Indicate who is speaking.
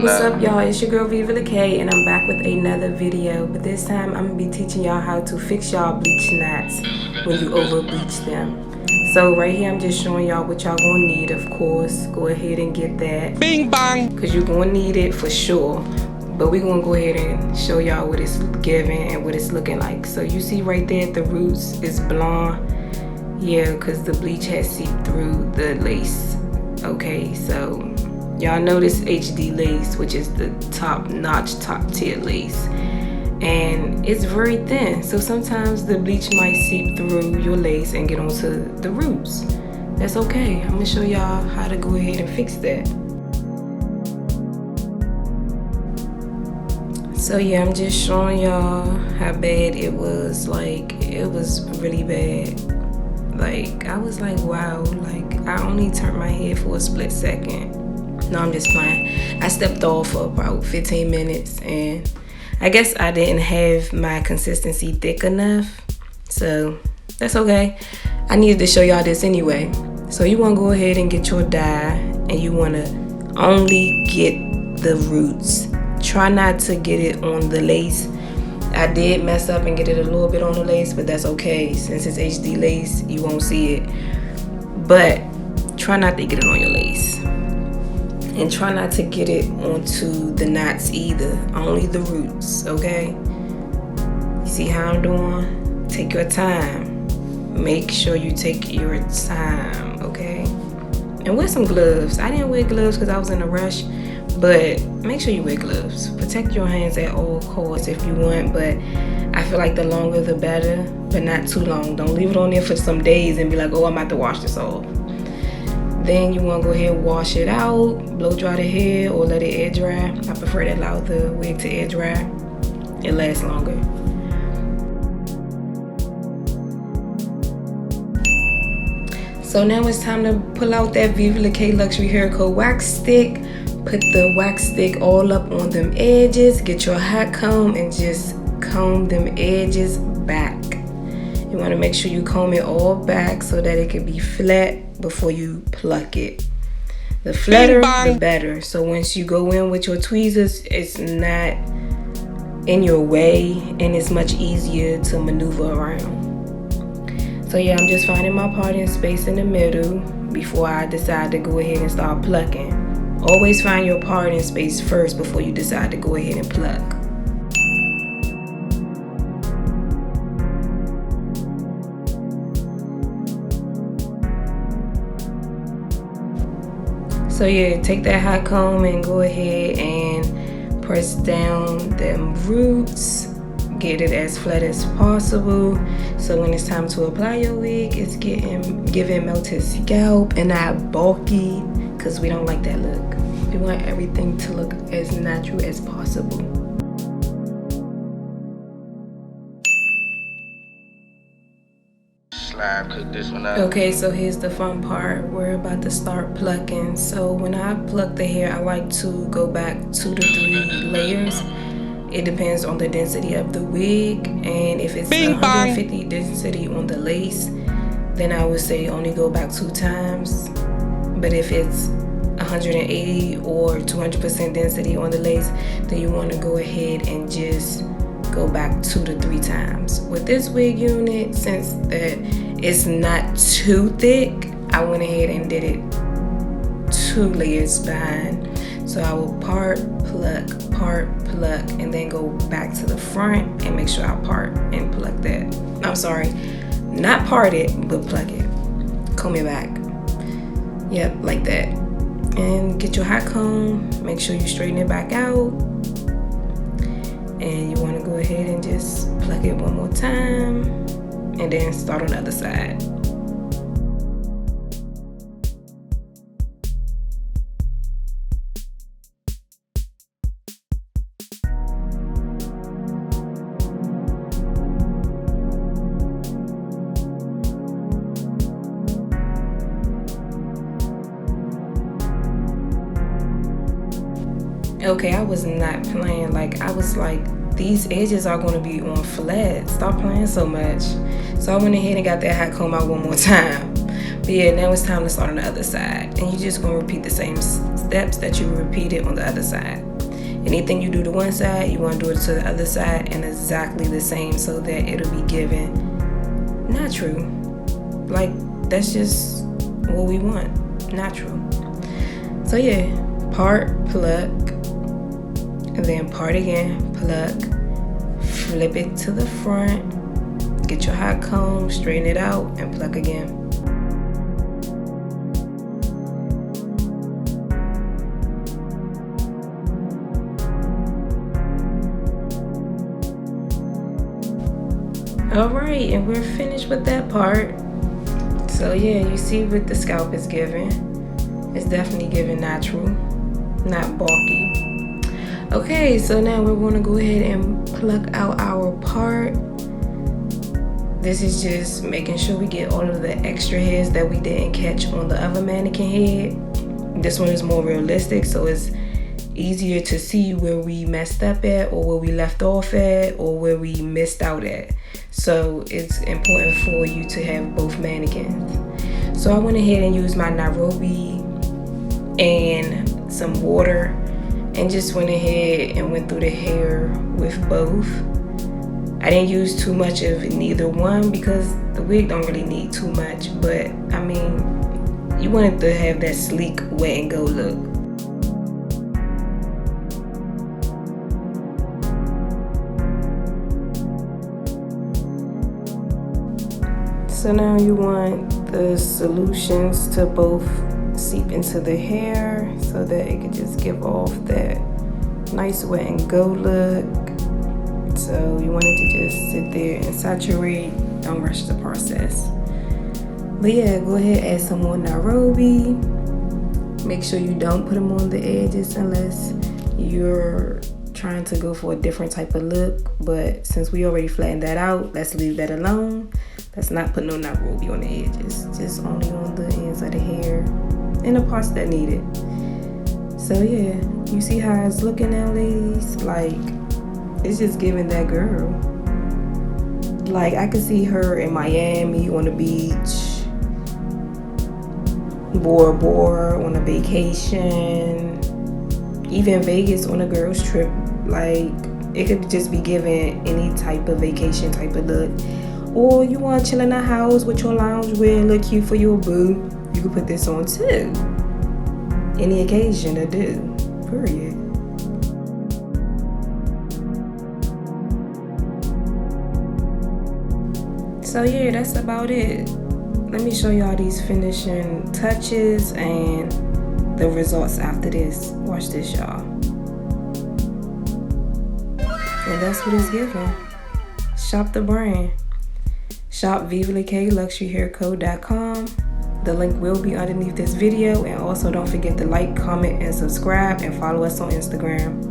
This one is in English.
Speaker 1: What's up, y'all? It's your girl Viva K, and I'm back with another video. But this time I'm gonna be teaching y'all how to fix y'all bleach knots when you over bleach them. So right here I'm just showing y'all what y'all gonna need. Of course, go ahead and get that,
Speaker 2: bing bang,
Speaker 1: because you're gonna need it for sure. But we're gonna go ahead and show y'all what it's giving and what it's looking like. So you see right there, the roots is blonde. Yeah, because the bleach has seeped through the lace. Okay, so y'all know this HD lace, which is the top-notch, top-tier lace, and it's very thin. So sometimes the bleach might seep through your lace and get onto the roots. That's okay. I'm gonna show y'all how to go ahead and fix that. So yeah, I'm just showing y'all how bad it was. Like, it was really bad. Like, I was like, wow. Like, I only turned my head for a split second. No, I'm just playing. I stepped off for about 15 minutes, and I guess I didn't have my consistency thick enough. So that's okay. I needed to show y'all this anyway. So you want to go ahead and get your dye, and you want to only get the roots. Try not to get it on the lace. I did mess up and get it a little bit on the lace, but that's okay. Since it's HD lace, you won't see it. But try not to get it on your lace. And try not to get it onto the knots either. Only the roots, okay? You see how I'm doing? Take your time. Make sure you take your time, okay? And wear some gloves. I didn't wear gloves because I was in a rush. But make sure you wear gloves. Protect your hands at all costs if you want, but I feel like the longer the better, but not too long. Don't leave it on there for some days and be like, oh, I'm about to wash this off. Then you want to go ahead and wash it out, blow dry the hair, or let it air dry. I prefer to allow the wig to air dry. It lasts longer. So now it's time to pull out that Viva K Luxury Hair Co wax stick. Put the wax stick all up on them edges. Get your hot comb and just comb them edges back. You want to make sure you comb it all back so that it can be flat before you pluck it. The flatter, the better. So once you go in with your tweezers, it's not in your way and it's much easier to maneuver around. So yeah, I'm just finding my parting space in the middle before I decide to go ahead and start plucking. Always find your parting space first before you decide to go ahead and pluck. So yeah, take that hot comb and go ahead and press down them roots. Get it as flat as possible. So when it's time to apply your wig, it's giving melted scalp and not bulky, because we don't like that look. We want everything to look as natural as possible.
Speaker 2: cook this one up.
Speaker 1: Okay, so here's the fun part. We're about to start plucking. So when I pluck the hair, I like to go back 2 to 3 layers. It depends on the density of the wig, and if it's 150 density on the lace, then I would say only go back 2 times. But if it's 180 or 200% density on the lace, then you want to go ahead and just go back 2 to 3 times. With this wig unit, since it's not too thick, I went ahead and did it 2 layers behind. So I will part, pluck, and then go back to the front and make sure I part and pluck that. I'm sorry, not part it, but pluck it. Comb it back. Yep, like that. And get your hot comb, make sure you straighten it back out. And you want to go ahead and just pluck it one more time and then start on the other side. Okay, I was not playing. Like, I was like, these edges are going to be on flat. Stop playing so much. So I went ahead and got that hot comb out one more time. But yeah, now it's time to start on the other side. And you're just going to repeat the same steps that you repeated on the other side. Anything you do to one side, you want to do it to the other side and exactly the same, so that it'll be given natural. Like, that's just what we want, natural. So yeah, part, pluck, and then part again, pluck, flip it to the front, get your hot comb, straighten it out, and pluck again. Alright, and we're finished with that part. So yeah, you see what the scalp is giving. It's definitely giving natural, not bulky. Okay, so now we're going to go ahead and pluck out our part. This is just making sure we get all of the extra hairs that we didn't catch on the other mannequin head. This one is more realistic, so it's easier to see where we messed up at, or where we left off at, or where we missed out at. So it's important for you to have both mannequins. So I went ahead and used my Nairobi and some water, and just went ahead and went through the hair with both. I didn't use too much of neither one because the wig don't really need too much, but I mean, you wanted to have that sleek wet and go look. So now you want the solutions to both seep into the hair so that it could just give off that nice wet and go look. So you want it to just sit there and saturate. Don't rush the process. But yeah, go ahead, add some more Nairobi. Make sure you don't put them on the edges unless you're trying to go for a different type of look. But since we already flattened that out, let's leave that alone. Let's not put no Nairobi on the edges, just only on the ends of the hair and the parts that need it. So yeah, you see how it's looking now, ladies? Like, it's just giving that girl. Like, I could see her in Miami on the beach, Bora Bora on a vacation, even Vegas on a girl's trip. Like, it could just be given any type of vacation type of look. Or you want to chill in the house with your loungewear and look cute for your boo, you can put this on too. Any occasion to do, period. So yeah, that's about it. Let me show y'all these finishing touches and the results after this. Watch this, y'all. And that's what it's giving. Shop the brand. Shop VivaLaKLuxuryHairCo.com. The link will be underneath this video, and also don't forget to like, comment, and subscribe, and follow us on Instagram.